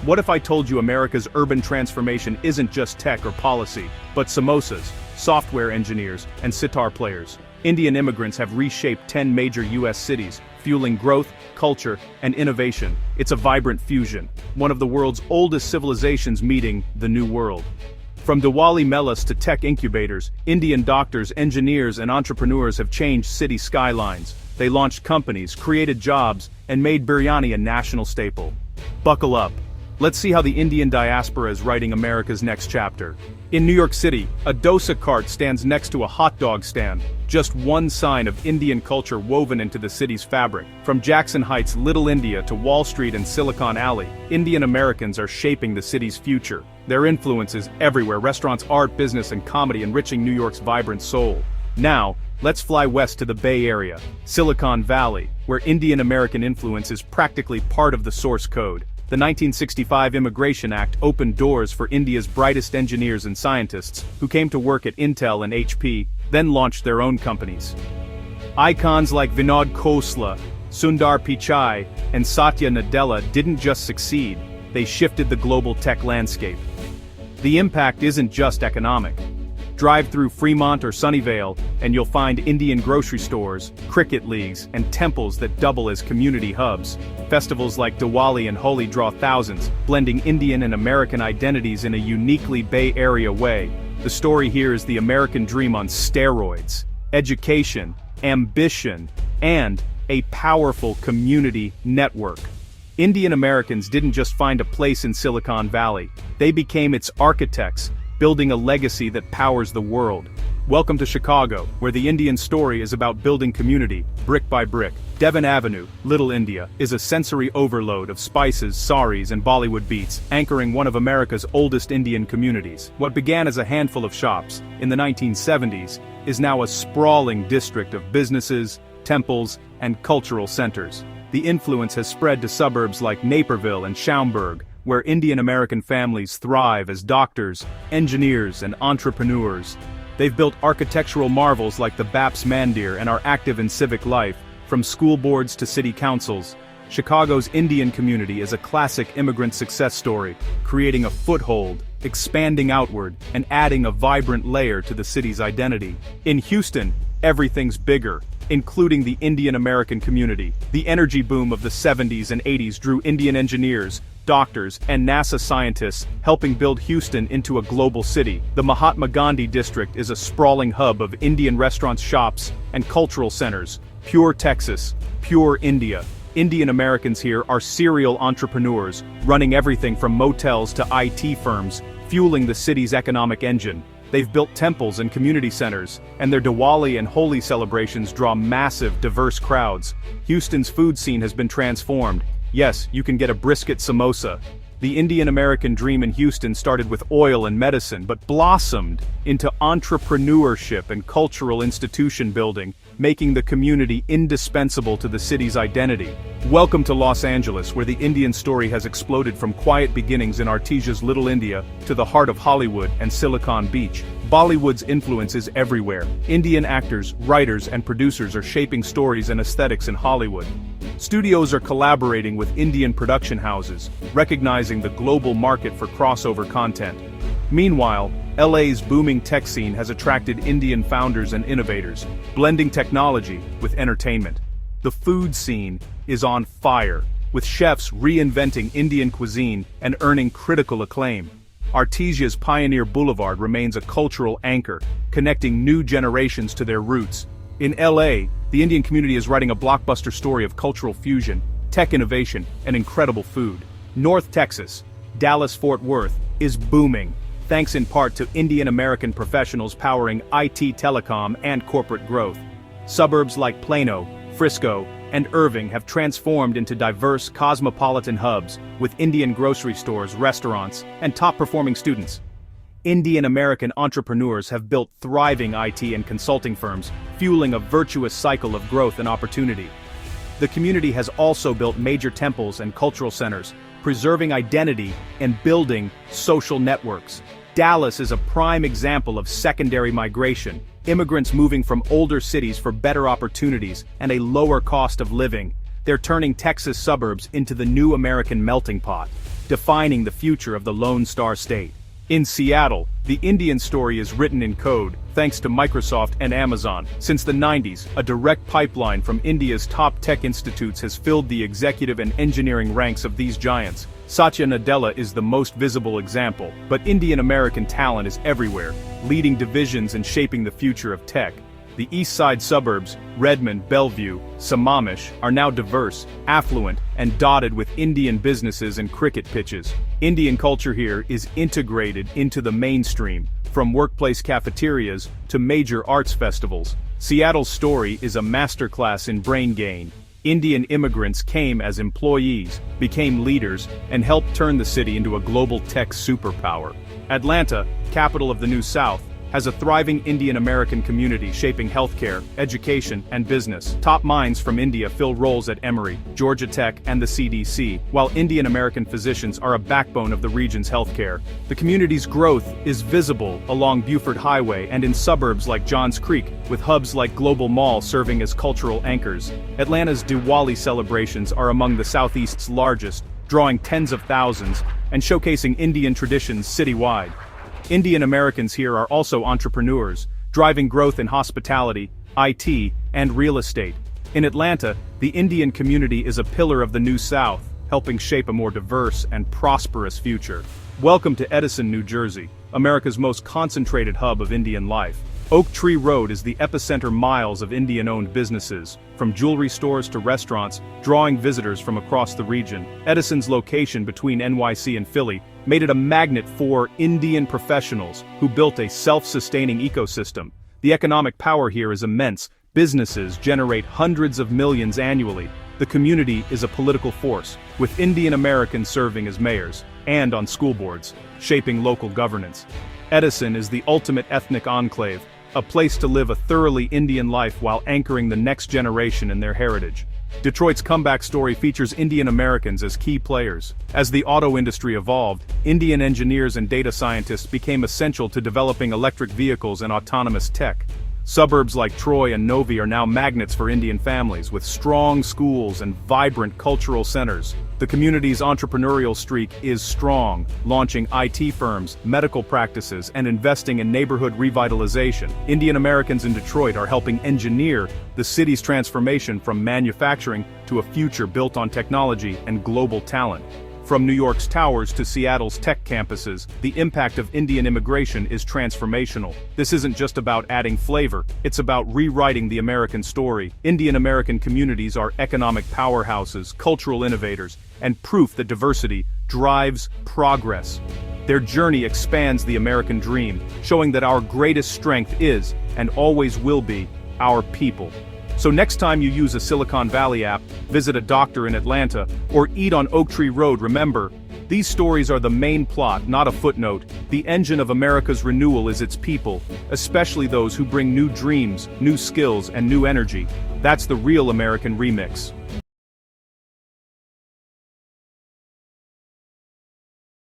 What if I told you America's urban transformation isn't just tech or policy, but samosas, software engineers, and sitar players? Indian immigrants have reshaped 10 major U.S. cities, fueling growth, culture, and innovation. It's a vibrant fusion, one of the world's oldest civilizations meeting the New World. From Diwali melas to tech incubators, Indian doctors, engineers, and entrepreneurs have changed city skylines. They launched companies, created jobs, and made biryani a national staple. Buckle up. Let's see how the Indian diaspora is writing America's next chapter. In New York City, a dosa cart stands next to a hot dog stand, just one sign of Indian culture woven into the city's fabric. From Jackson Heights' Little India to Wall Street and Silicon Alley, Indian Americans are shaping the city's future. Their influence is everywhere: restaurants, art, business, and comedy enriching New York's vibrant soul. Now, let's fly west to the Bay Area, Silicon Valley, where Indian American influence is practically part of the source code. The 1965 Immigration Act opened doors for India's brightest engineers and scientists, who came to work at Intel and HP, then launched their own companies. Icons like Vinod Khosla, Sundar Pichai, and Satya Nadella didn't just succeed, they shifted the global tech landscape. The impact isn't just economic. Drive through Fremont or Sunnyvale, and you'll find Indian grocery stores, cricket leagues, and temples that double as community hubs. Festivals like Diwali and Holi draw thousands, blending Indian and American identities in a uniquely Bay Area way. The story here is the American dream on steroids: education, ambition, and a powerful community network. Indian Americans didn't just find a place in Silicon Valley, they became its architects, building a legacy that powers the world. Welcome to Chicago, where the Indian story is about building community, brick by brick. Devon Avenue, Little India, is a sensory overload of spices, saris, and Bollywood beats, anchoring one of America's oldest Indian communities. What began as a handful of shops in the 1970s is now a sprawling district of businesses, temples, and cultural centers. The influence has spread to suburbs like Naperville and Schaumburg, where Indian American families thrive as doctors, engineers, and entrepreneurs. They've built architectural marvels like the Baps Mandir and are active in civic life, from school boards to city councils. Chicago's Indian community is a classic immigrant success story, creating a foothold, expanding outward, and adding a vibrant layer to the city's identity. In Houston, everything's bigger, including the Indian American community. The energy boom of the 70s and 80s drew Indian engineers, doctors, and NASA scientists, helping build Houston into a global city. The Mahatma Gandhi district is a sprawling hub of Indian restaurants, shops, and cultural centers. Pure Texas, pure India. Indian Americans here are serial entrepreneurs, running everything from motels to IT firms, fueling the city's economic engine. They've built temples and community centers, and their Diwali and Holi celebrations draw massive, diverse crowds. Houston's food scene has been transformed. Yes, you can get a brisket samosa. The Indian American dream in Houston started with oil and medicine, but blossomed into entrepreneurship and cultural institution building, making the community indispensable to the city's identity. Welcome to Los Angeles, where the Indian story has exploded from quiet beginnings in Artesia's Little India to the heart of Hollywood and Silicon Beach. Bollywood's influence is everywhere. Indian actors, writers, and producers are shaping stories and aesthetics in Hollywood. Studios are collaborating with Indian production houses, recognizing the global market for crossover content. Meanwhile, LA's booming tech scene has attracted Indian founders and innovators, blending technology with entertainment. The food scene is on fire, with chefs reinventing Indian cuisine and earning critical acclaim. Artesia's Pioneer Boulevard remains a cultural anchor, connecting new generations to their roots. In LA, the Indian community is writing a blockbuster story of cultural fusion, tech innovation, and incredible food. North Texas, Dallas-Fort Worth, is booming, thanks in part to Indian American professionals powering IT, telecom, and corporate growth. Suburbs like Plano, Frisco, and Irving have transformed into diverse, cosmopolitan hubs, with Indian grocery stores, restaurants, and top-performing students. Indian American entrepreneurs have built thriving IT and consulting firms, fueling a virtuous cycle of growth and opportunity. The community has also built major temples and cultural centers, preserving identity and building social networks. Dallas is a prime example of secondary migration, immigrants moving from older cities for better opportunities and a lower cost of living. They're turning Texas suburbs into the new American melting pot. defining the future of the Lone Star State. In Seattle, the Indian story is written in code, thanks to Microsoft and Amazon. Since the 90s, a direct pipeline from India's top tech institutes has filled the executive and engineering ranks of these giants. Satya Nadella is the most visible example, but Indian American talent is everywhere, leading divisions and shaping the future of tech. The east side suburbs, Redmond, Bellevue, Sammamish, are now diverse, affluent, and dotted with Indian businesses and cricket pitches. Indian culture here is integrated into the mainstream, from workplace cafeterias to major arts festivals. Seattle's story is a masterclass in brain gain. Indian immigrants came as employees, became leaders, and helped turn the city into a global tech superpower. Atlanta, capital of the New South, has a thriving Indian American community shaping healthcare, education, and business. Top minds from India fill roles at Emory, Georgia Tech, and the CDC, while Indian American physicians are a backbone of the region's healthcare. The community's growth is visible along Buford Highway and in suburbs like Johns Creek, with hubs like Global Mall serving as cultural anchors. Atlanta's Diwali celebrations are among the Southeast's largest, drawing tens of thousands, and showcasing Indian traditions citywide. Indian Americans here are also entrepreneurs, driving growth in hospitality, IT, and real estate. In Atlanta, the Indian community is a pillar of the New South, helping shape a more diverse and prosperous future. Welcome to Edison, New Jersey, America's most concentrated hub of Indian life. Oak Tree Road is the epicenter miles of Indian-owned businesses, from jewelry stores to restaurants, drawing visitors from across the region. Edison's location between NYC and Philly made it a magnet for Indian professionals who built a self-sustaining ecosystem. The economic power here is immense. Businesses generate hundreds of millions annually. The community is a political force, with Indian Americans serving as mayors and on school boards, shaping local governance. Edison is the ultimate ethnic enclave, a place to live a thoroughly Indian life while anchoring the next generation in their heritage. Detroit's comeback story features Indian Americans as key players. As the auto industry evolved, Indian engineers and data scientists became essential to developing electric vehicles and autonomous tech. Suburbs like Troy and Novi are now magnets for Indian families, with strong schools and vibrant cultural centers. The community's entrepreneurial streak is strong, launching IT firms, medical practices, and investing in neighborhood revitalization. Indian Americans in Detroit are helping engineer the city's transformation from manufacturing to a future built on technology and global talent. From New York's towers to Seattle's tech campuses, the impact of Indian immigration is transformational. This isn't just about adding flavor, it's about rewriting the American story. Indian American communities are economic powerhouses, cultural innovators, and proof that diversity drives progress. Their journey expands the American dream, showing that our greatest strength is, and always will be, our people. So next time you use a Silicon Valley app, visit a doctor in Atlanta, or eat on Oak Tree Road, remember, these stories are the main plot, not a footnote. The engine of America's renewal is its people, especially those who bring new dreams, new skills, and new energy. That's the real American remix.